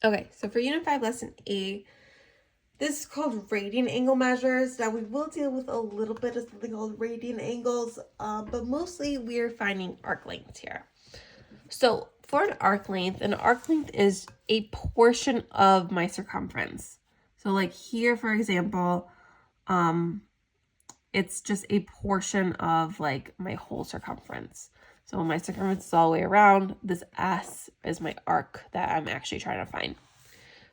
Okay, so for Unit 5, Lesson A, this is called radian angle measures. Now we will deal with a little bit of something called radian angles, but mostly we're finding arc lengths here. So for an arc length is a portion of my circumference. So like here, for example, it's just a portion of like my whole circumference. So when my circumference is all the way around, this S is my arc that I'm actually trying to find.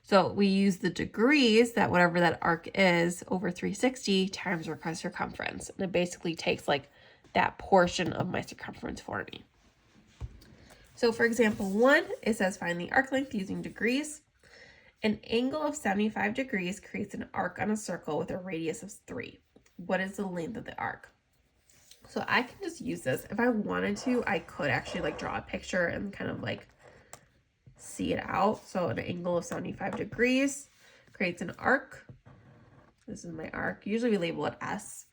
So we use the degrees, that whatever that arc is, over 360 times my circumference. And it basically takes like that portion of my circumference for me. So for example 1, it says find the arc length using degrees. An angle of 75 degrees creates an arc on a circle with a radius of 3. What is the length of the arc? So I can just use this. If I wanted to, I could actually like draw a picture and kind of like see it out. So an angle of 75 degrees creates an arc. This is my arc. Usually we label it S,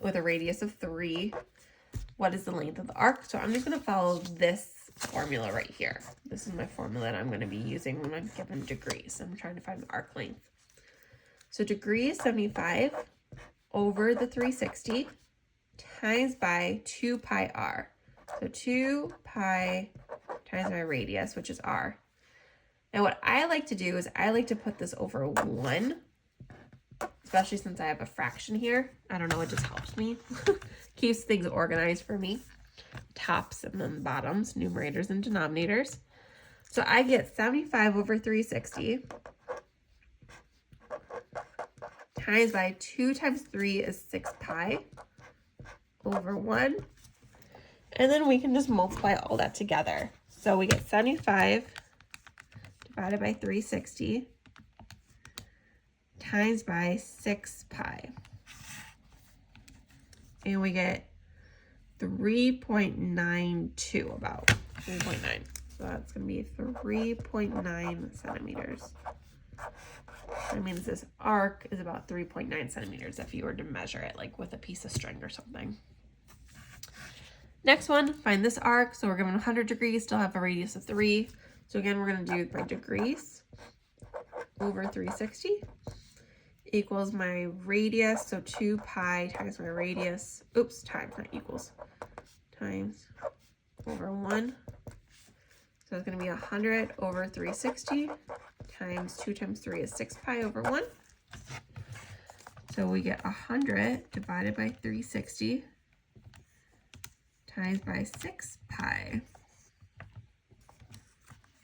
with a radius of 3. What is the length of the arc? So I'm just going to follow this formula right here. This is my formula that I'm going to be using when I'm given degrees. I'm trying to find the arc length. So degree is 75 over the 360 times by 2 pi r. So 2 pi times my radius, which is r. Now what I like to do is I like to put this over 1, especially since I have a fraction here. I don't know, it just helps me. Keeps things organized for me. Tops and then bottoms, numerators and denominators. So I get 75 over 360 times by 2 times 3 is 6 pi over 1. And then we can just multiply all that together. So we get 75 divided by 360 times by 6 pi. And we get 3.92, about 3.9. So that's going to be 3.9 centimeters. That means this arc is about 3.9 centimeters if you were to measure it like with a piece of string or something. Next one, find this arc. So we're given 100 degrees, still have a radius of 3. So again, we're going to do it by degrees over 360 equals my radius. So 2 pi times my radius, times, not equals, times over 1. So it's going to be 100 over 360 times 2 times 3 is 6 pi over 1. So we get 100 divided by 360 times by 6 pi.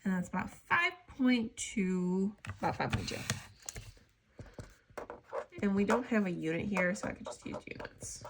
And that's about 5.2, about 5.2. And we don't have a unit here, so I could just use units.